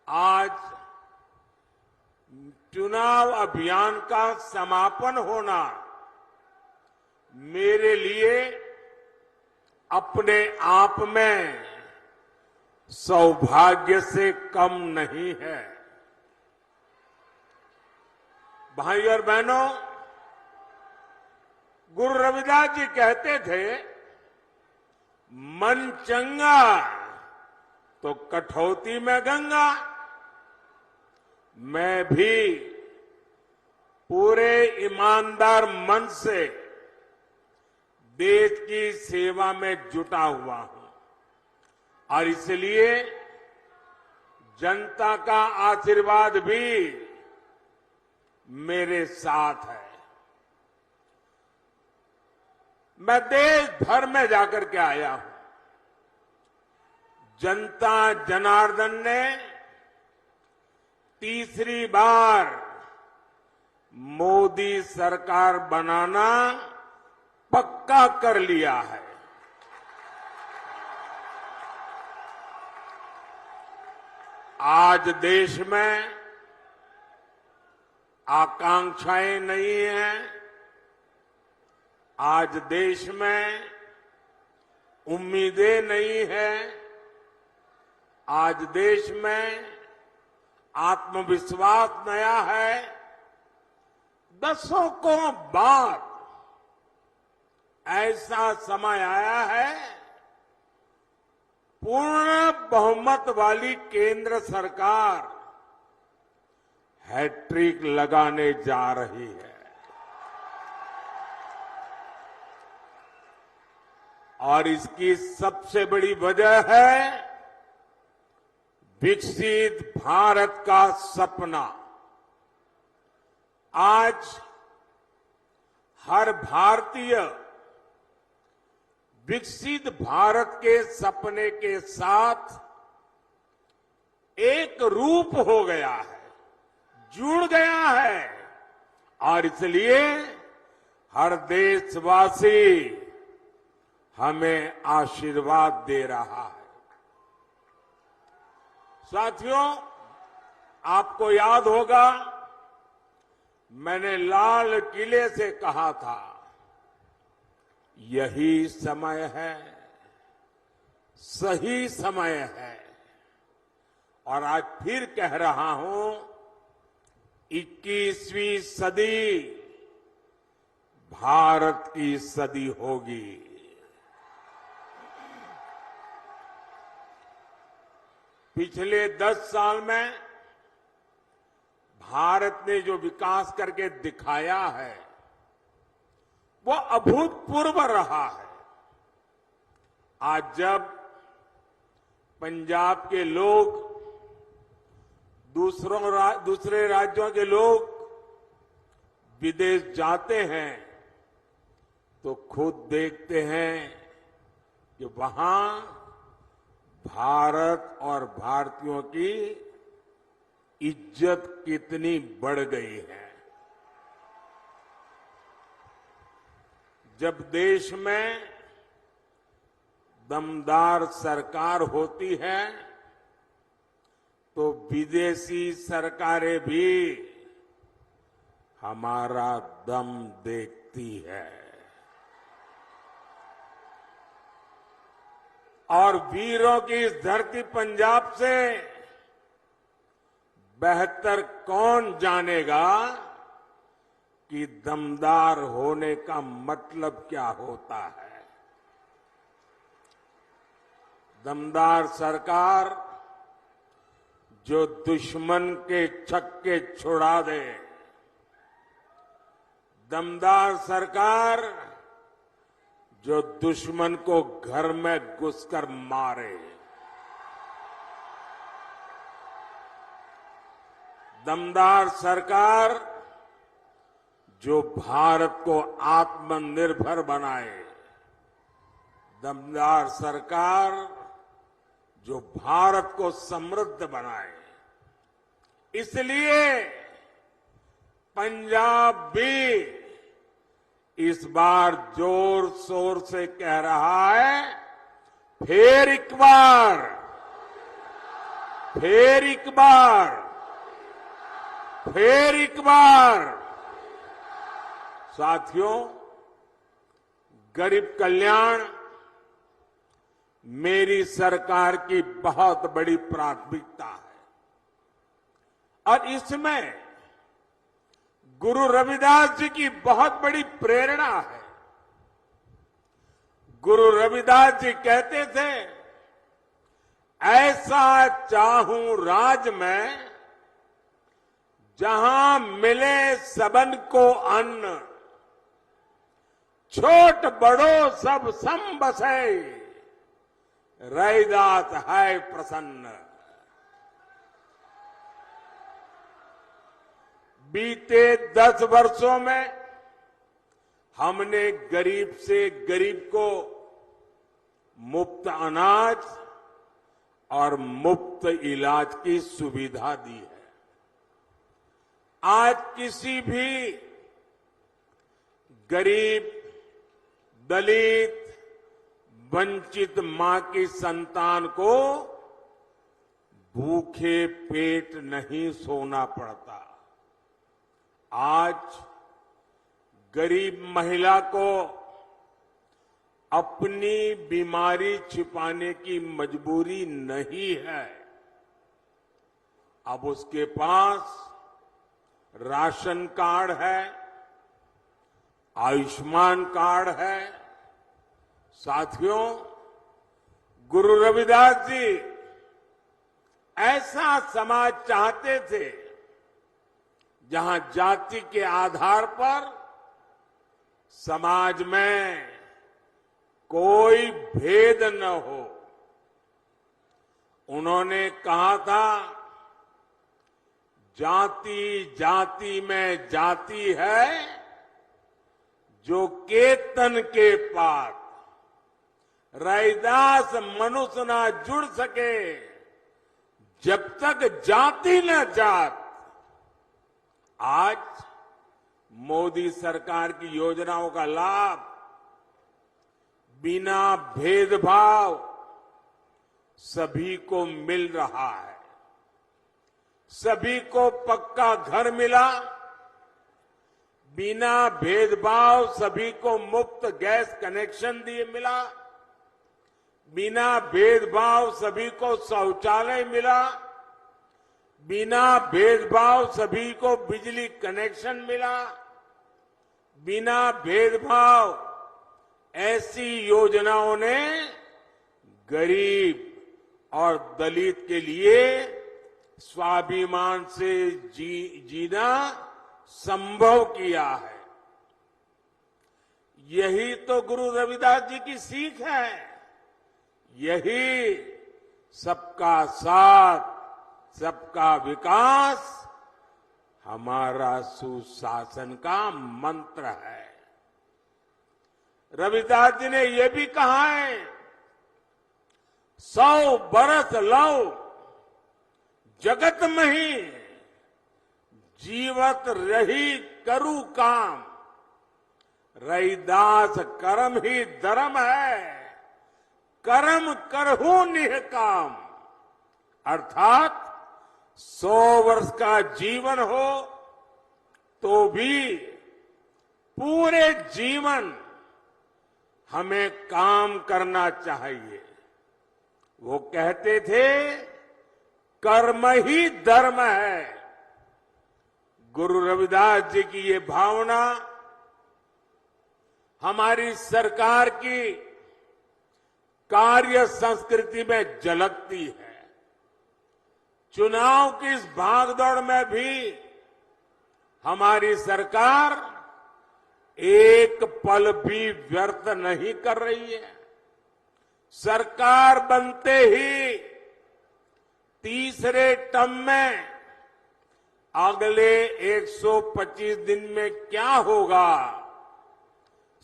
आज चुनाव अभियान का समापन होना मेरे लिए अपने आप में सौभाग्य से कम नहीं है। भाई और बहनों, गुरु रविदास जी कहते थे, मन चंगा तो कठौती में गंगा। मैं भी पूरे ईमानदार मन से देश की सेवा में जुटा हुआ हूं और इसलिए जनता का आशीर्वाद भी मेरे साथ है। मैं देश भर में जाकर के आया हूं। जनता जनार्दन ने तीसरी बार मोदी सरकार बनाना पक्का कर लिया है। आज देश में आकांक्षाएं नहीं हैं। आज देश में उम्मीदें नहीं हैं। आज देश में आत्मविश्वास नया है। दशकों बाद ऐसा समय आया है, पूर्ण बहुमत वाली केंद्र सरकार हैट्रिक लगाने जा रही है। और इसकी सबसे बड़ी वजह है विकसित भारत का सपना। आज हर भारतीय विकसित भारत के सपने के साथ एक रूप हो गया है, जुड़ गया है और इसलिए हर देशवासी हमें आशीर्वाद दे रहा है। साथियों, आपको याद होगा, मैंने लाल किले से कहा था, यही समय है, सही समय है। और आज फिर कह रहा हूं, 21वीं सदी भारत की सदी होगी। पिछले 10 साल में भारत ने जो विकास करके दिखाया है वो अभूतपूर्व रहा है। आज जब पंजाब के लोग, दूसरे राज्यों के लोग विदेश जाते हैं तो खुद देखते हैं कि वहां भारत और भारतीयों की इज्जत कितनी बढ़ गई है। जब देश में दमदार सरकार होती है तो विदेशी सरकारें भी हमारा दम देखती है। और वीरों की इस धरती पंजाब से बेहतर कौन जानेगा कि दमदार होने का मतलब क्या होता है। दमदार सरकार जो दुश्मन के छक्के छुड़ा दे, दमदार सरकार जो दुश्मन को घर में घुसकर मारे, दमदार सरकार जो भारत को आत्मनिर्भर बनाए, दमदार सरकार जो भारत को समृद्ध बनाए। इसलिए पंजाब भी इस बार जोर शोर से कह रहा है, फिर एक बार फिर एक बार, फिर एक बार। साथियों, गरीब कल्याण मेरी सरकार की बहुत बड़ी प्राथमिकता है और इसमें गुरु रविदास जी की बहुत बड़ी प्रेरणा है। गुरु रविदास जी कहते थे, ऐसा चाहूं राज में जहां मिले सबन को अन्न, छोट बड़ो सब सम बसे, रैदास है प्रसन्न। बीते 10 वर्षों में हमने गरीब से गरीब को मुफ्त अनाज और मुफ्त इलाज की सुविधा दी है। आज किसी भी गरीब, दलित, वंचित मां की संतान को भूखे पेट नहीं सोना पड़ता। आज गरीब महिला को अपनी बीमारी छिपाने की मजबूरी नहीं है। अब उसके पास राशन कार्ड है, आयुष्मान कार्ड है। साथियों, गुरु रविदास जी ऐसा समाज चाहते थे जहां जाति के आधार पर समाज में कोई भेद न हो। उन्होंने कहा था, जाति जाति में जाति है, जो केतन के पात, रैदास मनुष्य ना जुड़ सके, जब तक जाति न जात। आज मोदी सरकार की योजनाओं का लाभ बिना भेदभाव सभी को मिल रहा है। सभी को पक्का घर मिला, बिना भेदभाव सभी को मुफ्त गैस कनेक्शन दिए मिला, बिना भेदभाव सभी को शौचालय मिला, बिना भेदभाव सभी को बिजली कनेक्शन मिला, बिना भेदभाव ऐसी योजनाओं ने गरीब और दलित के लिए स्वाभिमान से जीना संभव किया है। यही तो गुरु रविदास जी की सीख है। यही सबका साथ, सबका विकास हमारा सुशासन का मंत्र है। रविदास जी ने यह भी कहा है, 100 बरस लौ जगत में ही, जीवत रही करू काम, रैदास कर्म ही धर्म है, कर्म करहू निह काम। अर्थात 100 वर्ष का जीवन हो तो भी पूरे जीवन हमें काम करना चाहिए। वो कहते थे, कर्म ही धर्म है। गुरु रविदास जी की ये भावना हमारी सरकार की कार्य संस्कृति में झलकती है। चुनाव की इस भागदौड़ में भी हमारी सरकार एक पल भी व्यर्थ नहीं कर रही है। सरकार बनते ही तीसरे टर्म में अगले 125 दिन में क्या होगा,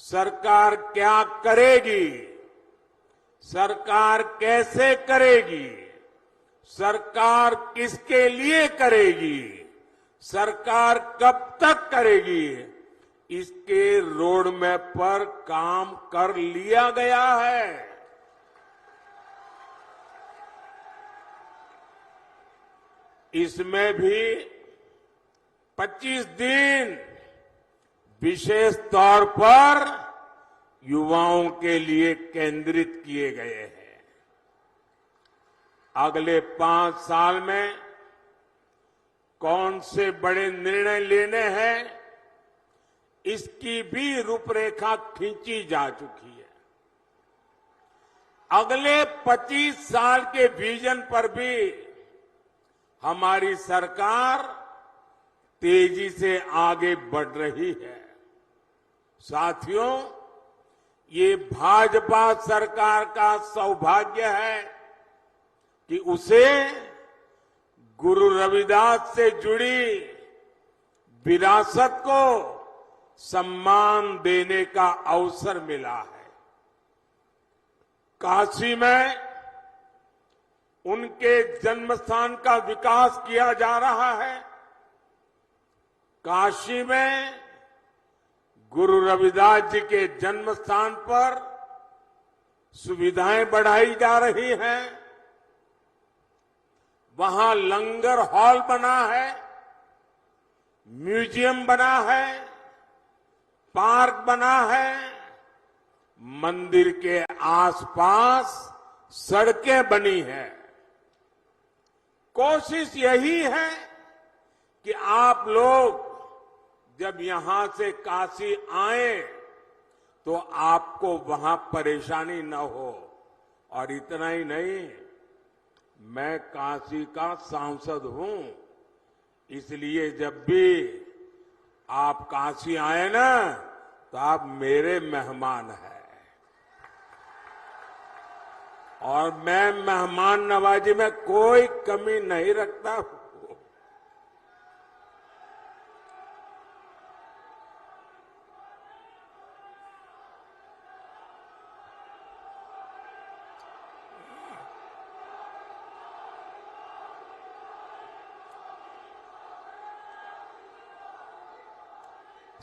सरकार क्या करेगी, सरकार कैसे करेगी, सरकार किसके लिए करेगी, सरकार कब तक करेगी, इसके रोड मैप पर काम कर लिया गया है। इसमें भी 25 दिन विशेष तौर पर युवाओं के लिए केंद्रित किए गए हैं। अगले 5 साल में कौन से बड़े निर्णय लेने हैं, इसकी भी रूपरेखा खींची जा चुकी है। अगले 25 साल के विजन पर भी हमारी सरकार तेजी से आगे बढ़ रही है। साथियों, ये भाजपा सरकार का सौभाग्य है कि उसे गुरु रविदास से जुड़ी विरासत को सम्मान देने का अवसर मिला है। काशी में उनके जन्म स्थान का विकास किया जा रहा है। काशी में गुरु रविदास जी के जन्म स्थान पर सुविधाएं बढ़ाई जा रही हैं। वहां लंगर हॉल बना है, म्यूजियम बना है, पार्क बना है, मंदिर के आसपास सड़कें बनी है। कोशिश यही है कि आप लोग जब यहां से काशी आए तो आपको वहां परेशानी न हो। और इतना ही नहीं, मैं काशी का सांसद हूं, इसलिए जब भी आप काशी आए ना तो आप मेरे मेहमान हैं। और मैं मेहमान नवाजी में कोई कमी नहीं रखता हूं।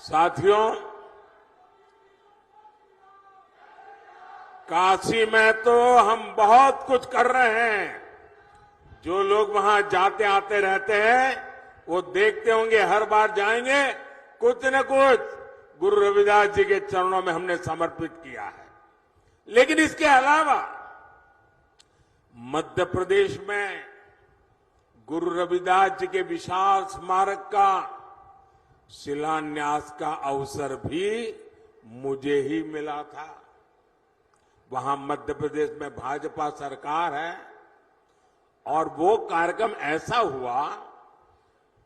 साथियों, काशी में तो हम बहुत कुछ कर रहे हैं। जो लोग वहां जाते आते रहते हैं वो देखते होंगे, हर बार जाएंगे कुछ न कुछ गुरु रविदास जी के चरणों में हमने समर्पित किया है। लेकिन इसके अलावा मध्य प्रदेश में गुरु रविदास जी के विशाल स्मारक का शिलान्यास का अवसर भी मुझे ही मिला था। वहां मध्य प्रदेश में भाजपा सरकार है और वो कार्यक्रम ऐसा हुआ,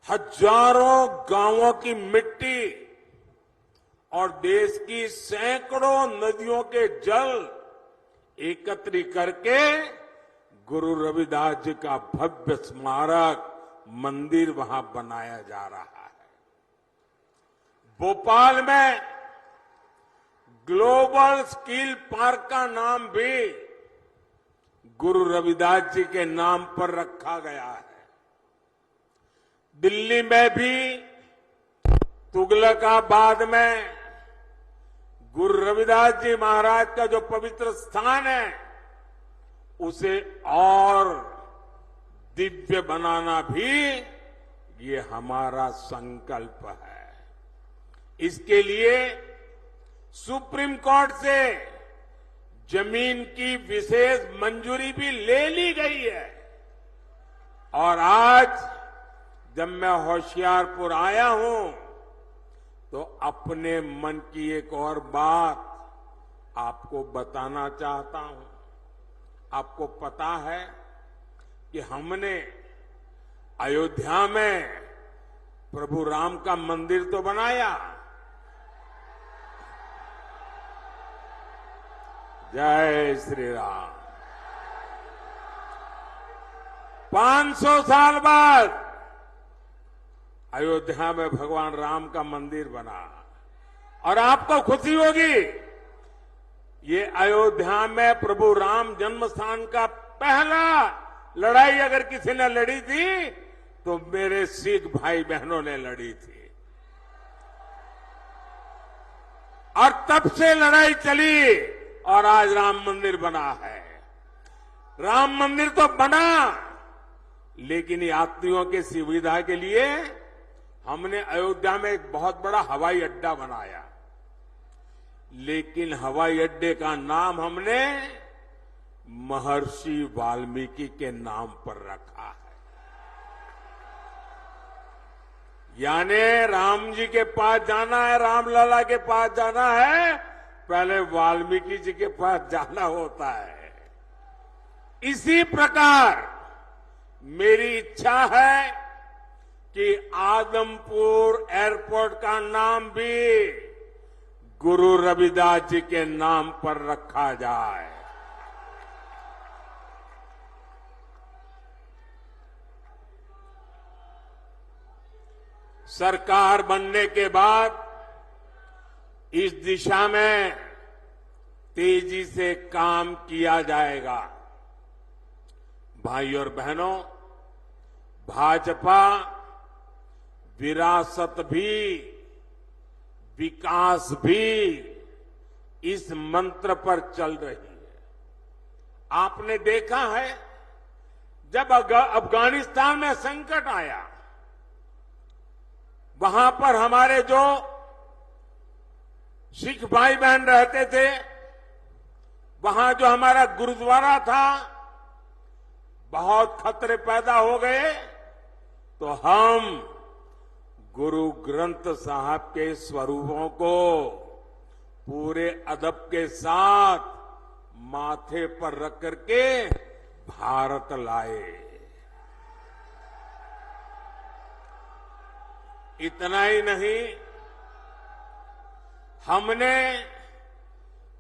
हजारों गांवों की मिट्टी और देश की सैकड़ों नदियों के जल एकत्रित करके गुरु रविदास जी का भव्य स्मारक मंदिर वहां बनाया जा रहा है। भोपाल में ग्लोबल स्किल पार्क का नाम भी गुरु रविदास जी के नाम पर रखा गया है। दिल्ली में भी तुगलकाबाद में गुरु रविदास जी महाराज का जो पवित्र स्थान है उसे और दिव्य बनाना भी ये हमारा संकल्प है। इसके लिए सुप्रीम कोर्ट से जमीन की विशेष मंजूरी भी ले ली गई है। और आज जब मैं होशियारपुर आया हूं तो अपने मन की एक और बात आपको बताना चाहता हूं। आपको पता है कि हमने अयोध्या में प्रभु राम का मंदिर तो बनाया, जय श्री राम। 500 साल बाद अयोध्या में भगवान राम का मंदिर बना। और आपको खुशी होगी, ये अयोध्या में प्रभु राम जन्म स्थान का पहला लड़ाई अगर किसी ने लड़ी थी तो मेरे सिख भाई बहनों ने लड़ी थी। और तब से लड़ाई चली और आज राम मंदिर बना है। राम मंदिर तो बना, लेकिन यात्रियों की सुविधा के लिए हमने अयोध्या में एक बहुत बड़ा हवाई अड्डा बनाया, लेकिन हवाई अड्डे का नाम हमने महर्षि वाल्मीकि के नाम पर रखा है। यानी राम जी के पास जाना है, रामलला के पास जाना है, पहले वाल्मीकि जी के पास जाना होता है। इसी प्रकार मेरी इच्छा है कि आदमपुर एयरपोर्ट का नाम भी गुरु रविदास जी के नाम पर रखा जाए। सरकार बनने के बाद इस दिशा में तेजी से काम किया जाएगा। भाइयों और बहनों, भाजपा विरासत भी विकास भी इस मंत्र पर चल रही है। आपने देखा है जब अफगानिस्तान में संकट आया, वहां पर हमारे जो सिख भाई बहन रहते थे, वहां जो हमारा गुरुद्वारा था, बहुत खतरे पैदा हो गए, तो हम गुरु ग्रंथ साहब के स्वरूपों को पूरे अदब के साथ माथे पर रख करके भारत लाए। इतना ही नहीं, हमने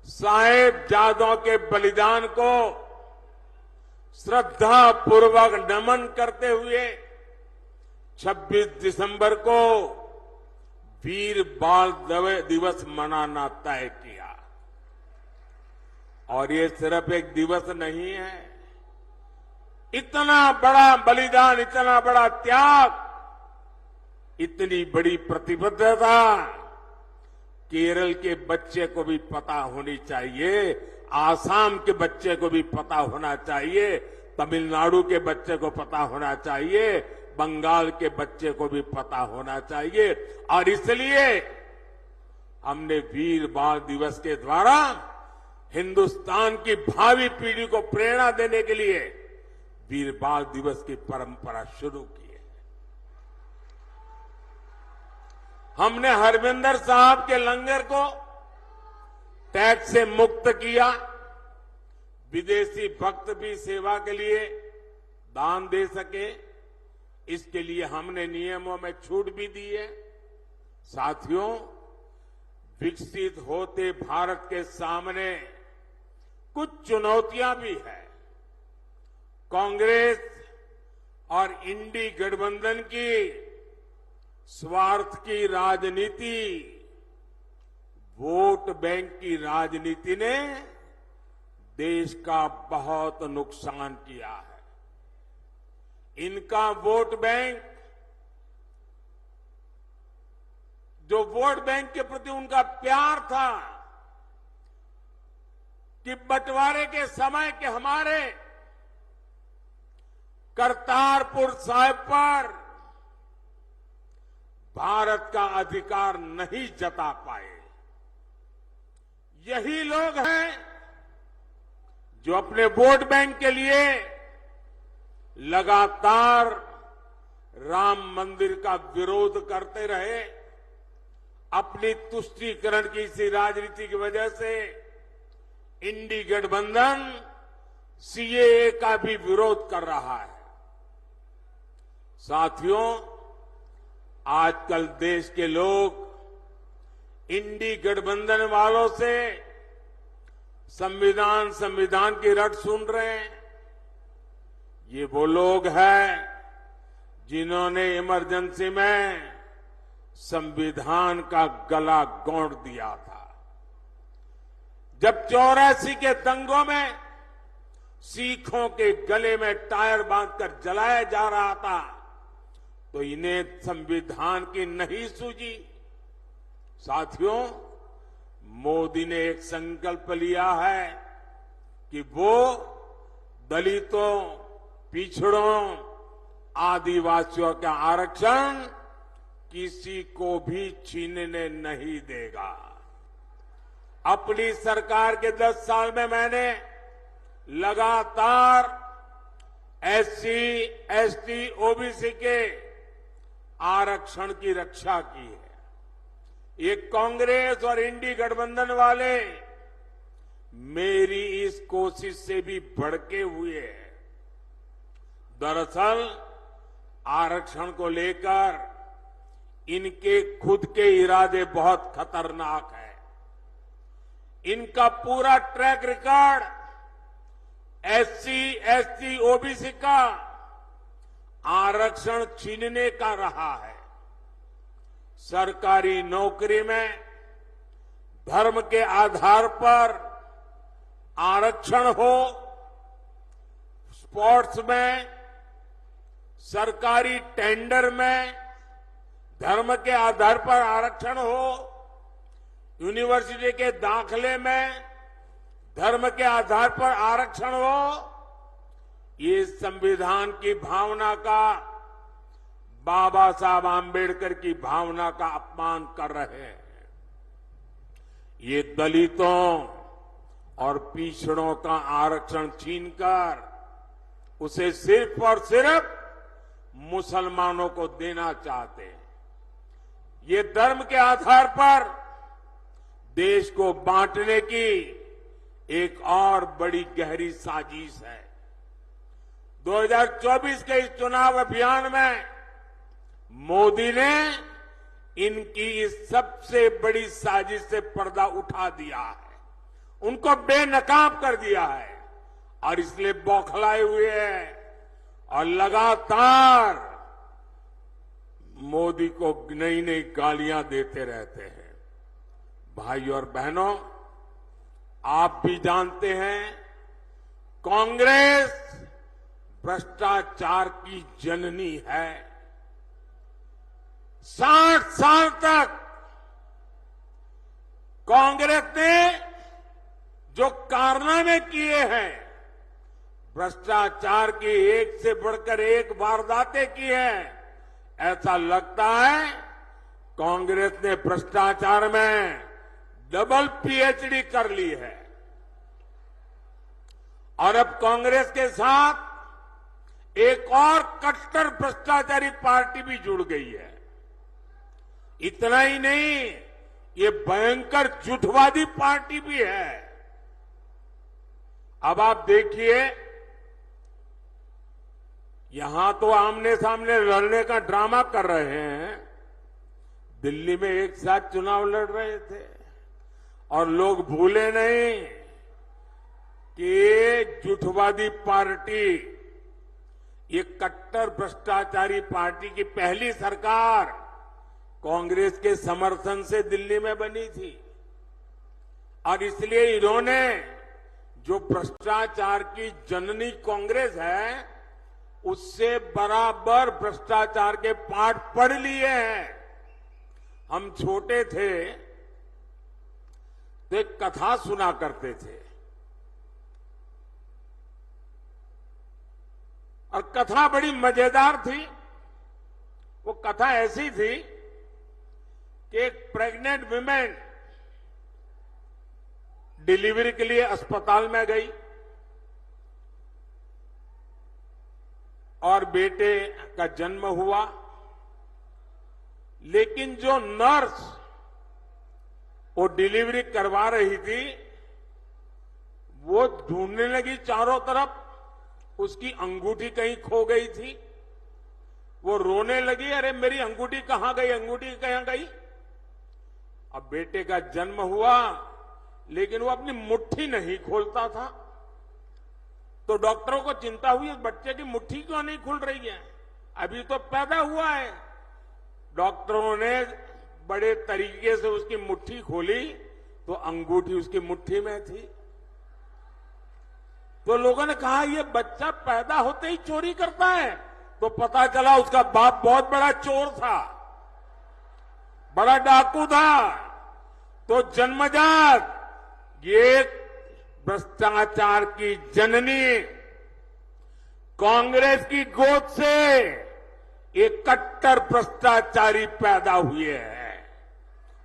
साहिबजादों के बलिदान को श्रद्धा पूर्वक नमन करते हुए 26 दिसंबर को वीर बाल दिवस मनाना तय किया। और ये सिर्फ एक दिवस नहीं है, इतना बड़ा बलिदान, इतना बड़ा त्याग, इतनी बड़ी प्रतिबद्धता केरल के बच्चे को भी पता होनी चाहिए, आसाम के बच्चे को भी पता होना चाहिए, तमिलनाडु के बच्चे को पता होना चाहिए, बंगाल के बच्चे को भी पता होना चाहिए। और इसलिए हमने वीर बाल दिवस के द्वारा हिंदुस्तान की भावी पीढ़ी को प्रेरणा देने के लिए वीर बाल दिवस की परंपरा शुरू की है। हमने हरविंदर साहब के लंगर को टैक्स से मुक्त किया, विदेशी भक्त भी सेवा के लिए दान दे सके, इसके लिए हमने नियमों में छूट भी दी है। साथियों, विकसित होते भारत के सामने कुछ चुनौतियां भी हैं। कांग्रेस और इंडी गठबंधन की स्वार्थ की राजनीति, वोट बैंक की राजनीति ने देश का बहुत नुकसान किया है। इनका वोट बैंक, जो वोट बैंक के प्रति उनका प्यार था कि बंटवारे के समय के हमारे करतारपुर साहिब पर भारत का अधिकार नहीं जता पाए, यही लोग हैं जो अपने वोट बैंक के लिए लगातार राम मंदिर का विरोध करते रहे। अपनी तुष्टीकरण की इसी राजनीति की वजह से इंडी गठबंधन सीएए का भी विरोध कर रहा है। साथियों, आजकल देश के लोग इंडी गठबंधन वालों से संविधान की रट सुन रहे हैं। ये वो लोग हैं जिन्होंने इमरजेंसी में संविधान का गला घोंट दिया था। जब 84 के दंगों में सिखों के गले में टायर बांधकर जलाया जा रहा था, तो इन्हें संविधान की नहीं सूझी। साथियों, मोदी ने एक संकल्प लिया है कि वो दलितों, पिछड़ों आदिवासियों का आरक्षण किसी को भी छीनने नहीं देगा। अपनी सरकार के 10 साल में मैंने लगातार एससी, एसटी, ओबीसी के आरक्षण की रक्षा की है। ये कांग्रेस और इंडी गठबंधन वाले मेरी इस कोशिश से भी भड़के हुए हैं। दरअसल आरक्षण को लेकर इनके खुद के इरादे बहुत खतरनाक हैं। इनका पूरा track record SC, ST, OBC का आरक्षण छीनने का रहा है। सरकारी नौकरी में धर्म के आधार पर आरक्षण हो, स्पोर्ट्स में, सरकारी टेंडर में धर्म के आधार पर आरक्षण हो, यूनिवर्सिटी के दाखले में धर्म के आधार पर आरक्षण हो, ये संविधान की भावना का, बाबा साहब आम्बेडकर की भावना का अपमान कर रहे हैं। ये दलितों और पिछड़ों का आरक्षण छीनकर उसे सिर्फ और सिर्फ मुसलमानों को देना चाहते हैं। ये धर्म के आधार पर देश को बांटने की एक और बड़ी गहरी साजिश है। 2024 के इस चुनाव अभियान में मोदी ने इनकी इस सबसे बड़ी साजिश से पर्दा उठा दिया है, उनको बेनकाब कर दिया है और इसलिए बौखलाए हुए हैं और लगातार मोदी को नई नई गालियां देते रहते हैं। भाई और बहनों, आप भी जानते हैं कांग्रेस भ्रष्टाचार की जननी है। 60 साल तक कांग्रेस ने जो कारनामे किए हैं, भ्रष्टाचार की एक से बढ़कर एक वारदातें की हैं, ऐसा लगता है कांग्रेस ने भ्रष्टाचार में डबल पीएचडी कर ली है। और अब कांग्रेस के साथ एक और कट्टर भ्रष्टाचारी पार्टी भी जुड़ गई है। इतना ही नहीं, ये भयंकर झूठवादी पार्टी भी है। अब आप देखिए, यहां तो आमने सामने लड़ने का ड्रामा कर रहे हैं, दिल्ली में एक साथ चुनाव लड़ रहे थे और लोग भूले नहीं कि ये झूठवादी पार्टी, ये कट्टर भ्रष्टाचारी पार्टी की पहली सरकार कांग्रेस के समर्थन से दिल्ली में बनी थी और इसलिए इन्होंने जो भ्रष्टाचार की जननी कांग्रेस है, उससे बराबर भ्रष्टाचार के पाठ पढ़ लिए हैं। हम छोटे थे तो एक कथा सुना करते थे और कथा बड़ी मजेदार थी। वो कथा ऐसी थी कि एक प्रेग्नेंट वुमेन डिलीवरी के लिए अस्पताल में गई और बेटे का जन्म हुआ, लेकिन जो नर्स वो डिलीवरी करवा रही थी, वो ढूंढने लगी चारों तरफ, उसकी अंगूठी कहीं खो गई थी। वो रोने लगी, अरे मेरी अंगूठी कहां गई, अंगूठी कहां गई। अब बेटे का जन्म हुआ, लेकिन वो अपनी मुट्ठी नहीं खोलता था, तो डॉक्टरों को चिंता हुई, इस बच्चे की मुट्ठी क्यों नहीं खुल रही है, अभी तो पैदा हुआ है। डॉक्टरों ने बड़े तरीके से उसकी मुट्ठी खोली तो अंगूठी उसकी मुट्ठी में थी। तो लोगों ने कहा ये बच्चा पैदा होते ही चोरी करता है, तो पता चला उसका बाप बहुत बड़ा चोर था, बड़ा डाकू था। तो जन्मजात ये भ्रष्टाचार की जननी कांग्रेस की गोद से एक कट्टर भ्रष्टाचारी पैदा हुए हैं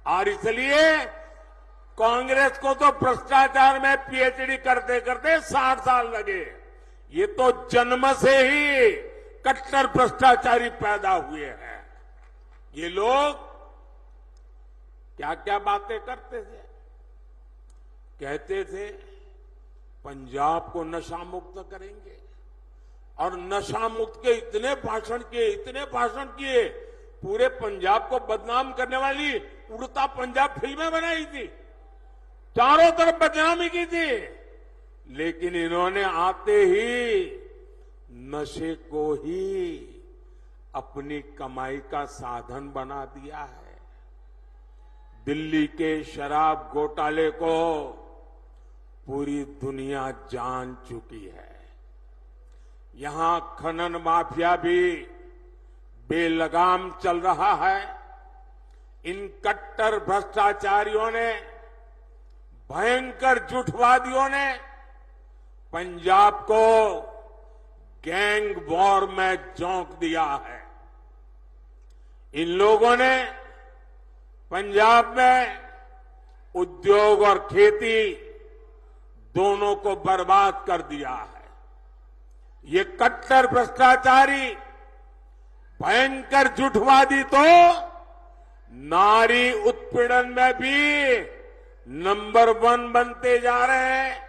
और इसलिए कांग्रेस को तो भ्रष्टाचार में पीएचडी करते करते 60 साल लगे। ये तो जन्म से ही कट्टर भ्रष्टाचारी पैदा हुए हैं। ये लोग क्या क्या बातें करते थे। कहते थे पंजाब को नशा मुक्त करेंगे और नशा मुक्त के इतने भाषण किए, पूरे पंजाब को बदनाम करने वाली उड़ता पंजाब फिल्में बनाई थी, चारों तरफ बदनामी की थी। लेकिन इन्होंने आते ही नशे को ही अपनी कमाई का साधन बना दिया है। दिल्ली के शराब घोटाले को पूरी दुनिया जान चुकी है। यहां खनन माफिया भी बेलगाम चल रहा है। इन कट्टर भ्रष्टाचारियों ने, भयंकर झूठवादियों ने पंजाब को गैंग वॉर में झोंक दिया है। इन लोगों ने पंजाब में उद्योग और खेती दोनों को बर्बाद कर दिया है। ये कट्टर भ्रष्टाचारी, भयंकर झूठवादी तो नारी उत्पीड़न में भी नंबर 1 बनते जा रहे हैं।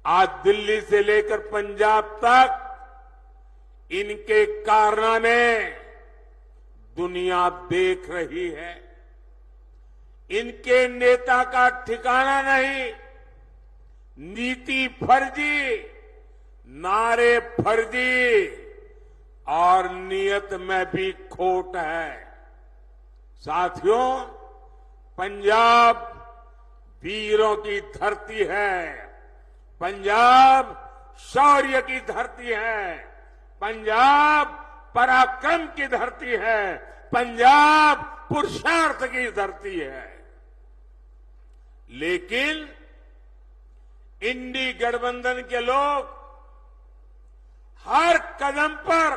आज दिल्ली से लेकर पंजाब तक इनके कारनामे दुनिया देख रही है। इनके नेता का ठिकाना नहीं, नीति फर्जी, नारे फर्जी और नियत में भी खोट है। साथियों, पंजाब वीरों की धरती है, पंजाब शौर्य की धरती है, पंजाब पराक्रम की धरती है, पंजाब पुरुषार्थ की धरती है। लेकिन इंडी गठबंधन के लोग हर कदम पर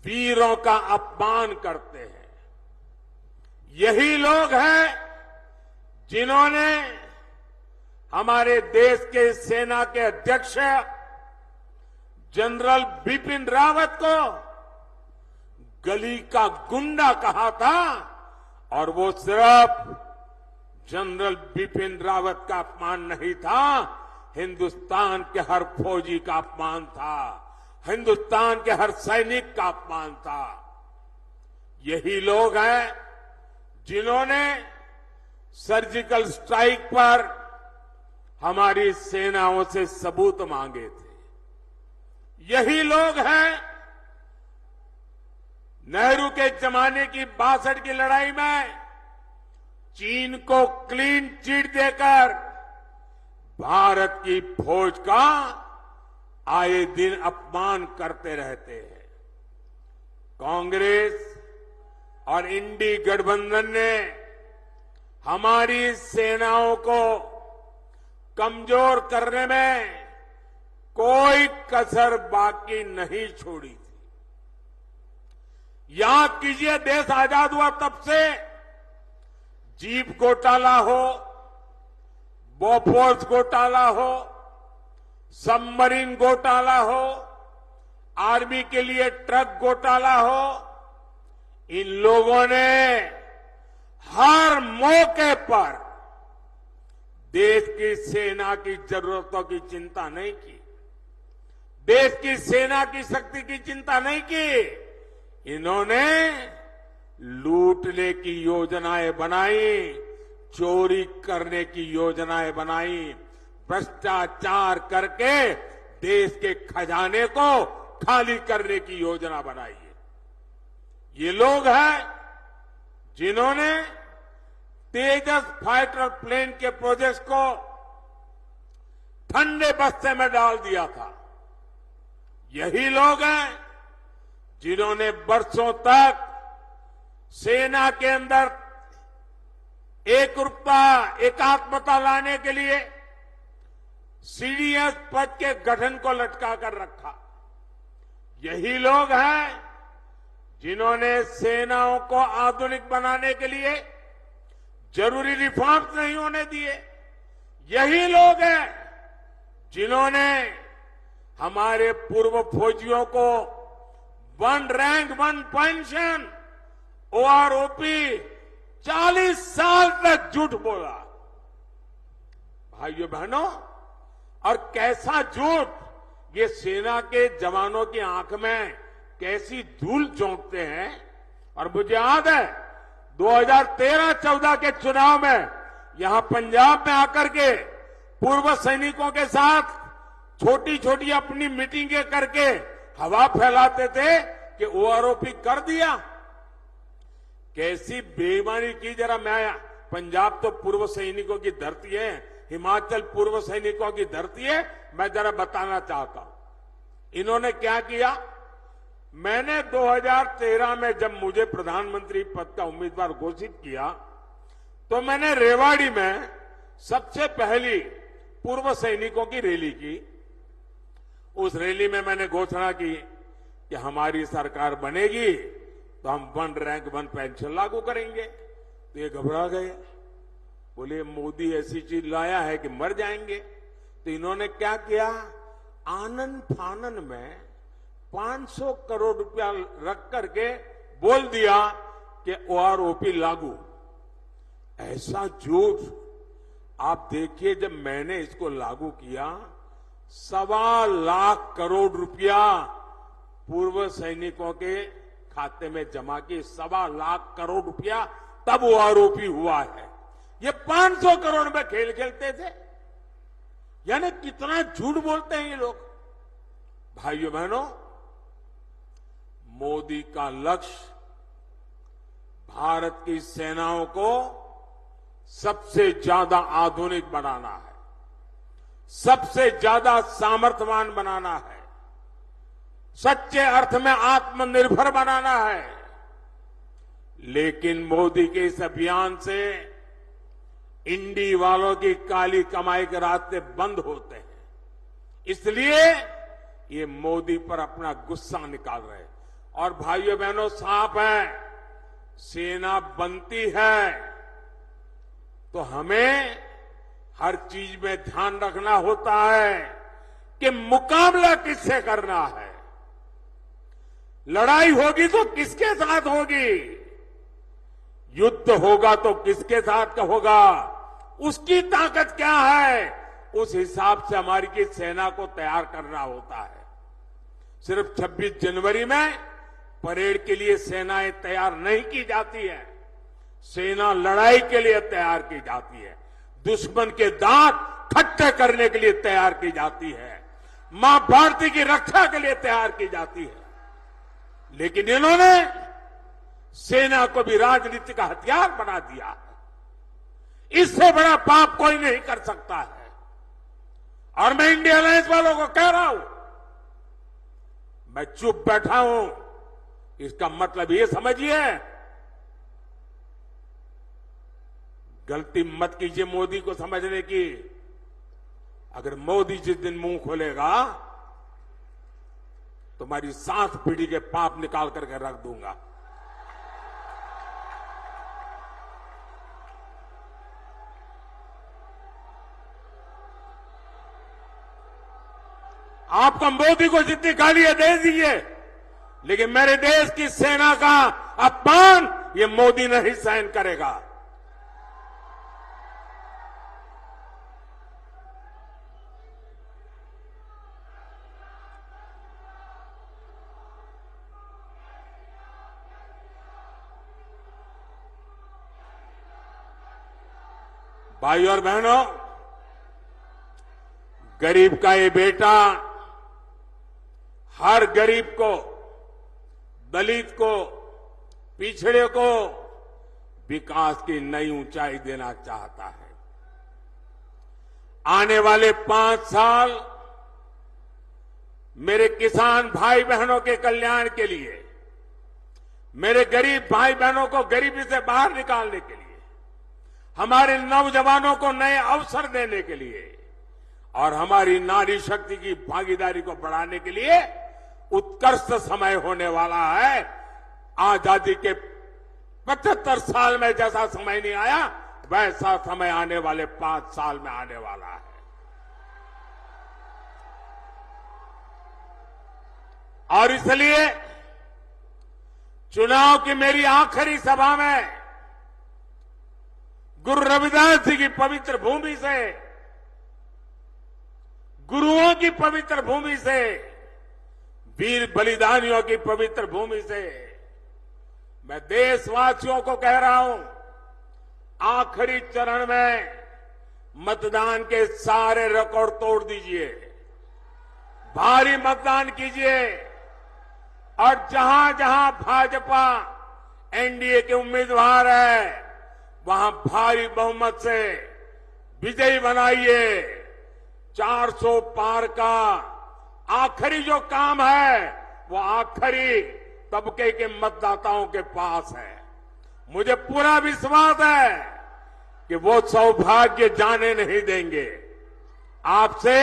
वीरों का अपमान करते हैं। यही लोग हैं जिन्होंने हमारे देश के सेना के अध्यक्ष जनरल बिपिन रावत को गली का गुंडा कहा था, और वो सिर्फ जनरल बिपिन रावत का अपमान नहीं था, हिंदुस्तान के हर फौजी का अपमान था, हिंदुस्तान के हर सैनिक का अपमान था। यही लोग हैं जिन्होंने सर्जिकल स्ट्राइक पर हमारी सेनाओं से सबूत मांगे थे। यही लोग हैं नेहरू के जमाने की 62 की लड़ाई में चीन को क्लीन चिट देकर भारत की फौज का आए दिन अपमान करते रहते हैं। कांग्रेस और इंडी गठबंधन ने हमारी सेनाओं को कमजोर करने में कोई कसर बाकी नहीं छोड़ी थी। याद कीजिए, देश आजाद हुआ तब से जीप घोटाला हो, बोफोर्स घोटाला हो, सबमरीन घोटाला हो, आर्मी के लिए ट्रक घोटाला हो, इन लोगों ने हर मौके पर देश की सेना की जरूरतों की चिंता नहीं की, देश की सेना की शक्ति की चिंता नहीं की। इन्होंने लूटने की योजनाएं बनाई, चोरी करने की योजनाएं बनाई, भ्रष्टाचार करके देश के खजाने को खाली करने की योजना बनाई है। ये लोग हैं जिन्होंने तेजस फाइटर प्लेन के प्रोजेक्ट को ठंडे बस्ते में डाल दिया था। यही लोग हैं जिन्होंने वर्षों तक सेना के अंदर एकरूपता, एकात्मता लाने के लिए सीडीएस पद के गठन को लटका कर रखा। यही लोग हैं जिन्होंने सेनाओं को आधुनिक बनाने के लिए जरूरी रिफॉर्म्स नहीं होने दिए। यही लोग हैं जिन्होंने हमारे पूर्व फौजियों को 1 रैंक 1 पेंशन ओआरओपी 40 साल तक झूठ बोला। भाइयों बहनों, और कैसा झूठ, ये सेना के जवानों की आंख में कैसी धूल झोंकते हैं। और मुझे याद है 2013-14 के चुनाव में यहां पंजाब में आकर के पूर्व सैनिकों के साथ छोटी छोटी अपनी मीटिंगें करके हवा फैलाते थे कि ओआरओपी कर दिया। कैसी बेईमानी की। जरा मैं, पंजाब तो पूर्व सैनिकों की धरती है, हिमाचल पूर्व सैनिकों की धरती है, मैं जरा बताना चाहता हूं इन्होंने क्या किया। मैंने 2013 में जब मुझे प्रधानमंत्री पद का उम्मीदवार घोषित किया तो मैंने रेवाड़ी में सबसे पहली पूर्व सैनिकों की रैली की। उस रैली में मैंने घोषणा की कि हमारी सरकार बनेगी तो हम 1 रैंक 1 पेंशन लागू करेंगे। तो ये घबरा गए, बोले मोदी ऐसी चीज लाया है कि मर जाएंगे। तो इन्होंने क्या किया, आनन फानन में 500 करोड़ रुपया रख करके बोल दिया कि ओआरओपी लागू। ऐसा झूठ। आप देखिए, जब मैंने इसको लागू किया 1.25 लाख करोड़ रुपया पूर्व सैनिकों के खाते में जमा किए। 1.25 लाख करोड़ रुपया तब ओआरओपी हुआ है। ये 500 करोड़ में खेल खेलते थे। यानी कितना झूठ बोलते हैं ये लोग। भाइयों बहनों, मोदी का लक्ष्य भारत की सेनाओं को सबसे ज्यादा आधुनिक बनाना है, सबसे ज्यादा सामर्थ्यवान बनाना है, सच्चे अर्थ में आत्मनिर्भर बनाना है। लेकिन मोदी के इस अभियान से इंडी वालों की काली कमाई के रास्ते बंद होते हैं। इसलिए ये मोदी पर अपना गुस्सा निकाल रहे हैं। और भाइयों बहनों, साफ है, सेना बनती है तो हमें हर चीज में ध्यान रखना होता है कि मुकाबला किससे करना है। लड़ाई होगी तो किसके साथ होगी, युद्ध होगा तो किसके साथ का होगा, उसकी ताकत क्या है, उस हिसाब से हमारी की सेना को तैयार करना होता है। सिर्फ 26 जनवरी में परेड के लिए सेनाएं तैयार नहीं की जाती है। सेना लड़ाई के लिए तैयार की जाती है, दुश्मन के दांत खट्टे करने के लिए तैयार की जाती है, मां भारती की रक्षा के लिए तैयार की जाती है। लेकिन इन्होंने सेना को भी राजनीति का हथियार बना दिया है। इससे बड़ा पाप कोई नहीं कर सकता है। और मैं इंडिया अलायंस वालों को कह रहा हूं, मैं चुप बैठा हूं, इसका मतलब ये समझिए, गलती मत कीजिए मोदी को समझने की। अगर मोदी जिस दिन मुंह खोलेगा तुम्हारी 7 पीढ़ी के पाप निकाल करके रख दूंगा। आपको मोदी को जितनी गालियां दे दीजिए, लेकिन मेरे देश की सेना का अपमान ये मोदी नहीं सहन करेगा। भाई और बहनों, गरीब का ये बेटा हर गरीब को, दलित को, पिछड़े को विकास की नई ऊंचाई देना चाहता है। आने वाले 5 साल मेरे किसान भाई बहनों के कल्याण के लिए, मेरे गरीब भाई बहनों को गरीबी से बाहर निकालने के लिए, हमारे नौजवानों को नए अवसर देने के लिए और हमारी नारी शक्ति की भागीदारी को बढ़ाने के लिए उत्कृष्ट समय होने वाला है। आजादी के 75 साल में जैसा समय नहीं आया, वैसा समय आने वाले 5 साल में आने वाला है। और इसलिए चुनाव की मेरी आखिरी सभा में गुरु रविदास जी की पवित्र भूमि से, गुरुओं की पवित्र भूमि से, वीर बलिदानियों की पवित्र भूमि से मैं देशवासियों को कह रहा हूं, आखिरी चरण में मतदान के सारे रिकॉर्ड तोड़ दीजिए, भारी मतदान कीजिए और जहां जहां भाजपा एनडीए के उम्मीदवार है, वहां भारी बहुमत से विजयी बनाइए। 400 पार का आखिरी जो काम है, वो आखिरी तबके के मतदाताओं के पास है। मुझे पूरा विश्वास है कि वो सौभाग्य जाने नहीं देंगे। आपसे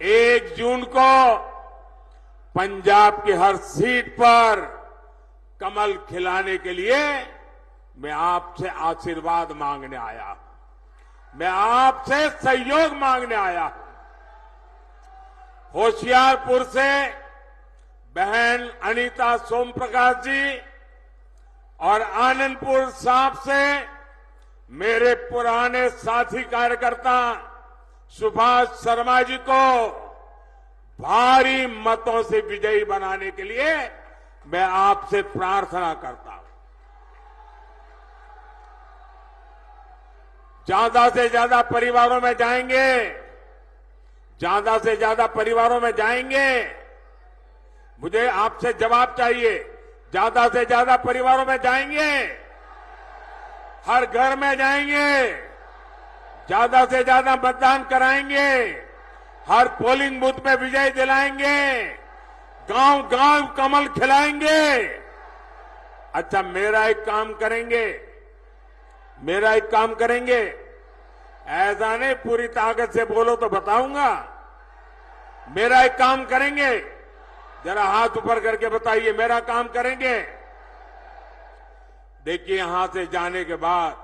1 जून को पंजाब की हर सीट पर कमल खिलाने के लिए मैं आपसे आशीर्वाद मांगने आया हूं, मैं आपसे सहयोग मांगने आया हूं। होशियारपुर से बहन अनीता सोमप्रकाश जी और आनंदपुर साहब से मेरे पुराने साथी कार्यकर्ता सुभाष शर्मा जी को भारी मतों से विजयी बनाने के लिए मैं आपसे प्रार्थना करता हूं। ज्यादा से ज्यादा परिवारों में जाएंगे, ज्यादा से ज्यादा परिवारों में जाएंगे। मुझे आपसे जवाब चाहिए, ज्यादा से ज्यादा परिवारों में जाएंगे, हर घर में जाएंगे, ज्यादा से ज्यादा मतदान कराएंगे, हर पोलिंग बूथ में विजय दिलाएंगे, गांव गांव कमल खिलाएंगे। अच्छा, मेरा एक काम करेंगे, ऐसा नहीं पूरी ताकत से बोलो तो बताऊंगा। मेरा एक काम करेंगे, जरा हाथ ऊपर करके बताइए, मेरा काम करेंगे। देखिए, यहां से जाने के बाद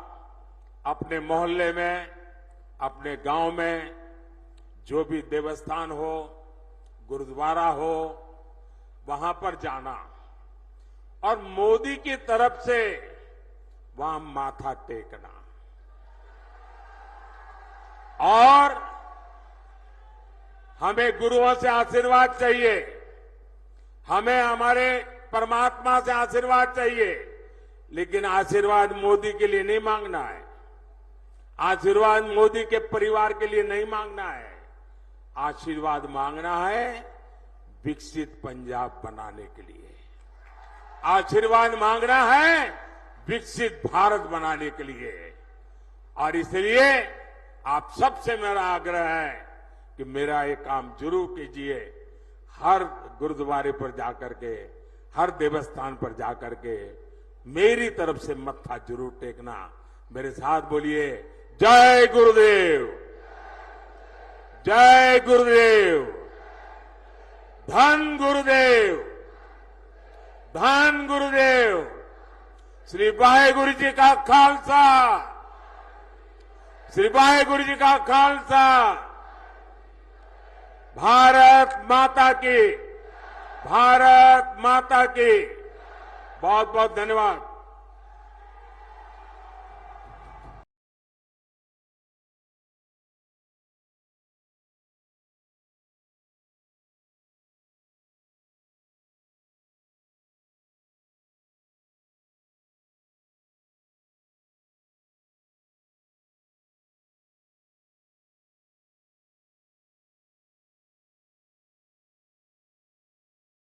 अपने मोहल्ले में, अपने गांव में जो भी देवस्थान हो, गुरुद्वारा हो, वहां पर जाना और मोदी की तरफ से वहां माथा टेकना और हमें गुरुओं से आशीर्वाद चाहिए, हमें हमारे परमात्मा से आशीर्वाद चाहिए, लेकिन आशीर्वाद मोदी के लिए नहीं मांगना है, आशीर्वाद मोदी के परिवार के लिए नहीं मांगना है। आशीर्वाद मांगना है विकसित पंजाब बनाने के लिए, आशीर्वाद मांगना है विकसित भारत बनाने के लिए। और इसलिए आप सबसे मेरा आग्रह है कि मेरा ये काम जरूर कीजिए। हर गुरुद्वारे पर जाकर के, हर देवस्थान पर जाकर के मेरी तरफ से मत्था जरूर टेकना। मेरे साथ बोलिए, जय गुरुदेव, जय गुरुदेव, धन गुरुदेव, धन गुरुदेव। श्री वाहेगुरु जी का खालसा, श्री वाहेगुरु जी का खालसा। भारत माता की, भारत माता की। बहुत बहुत धन्यवाद।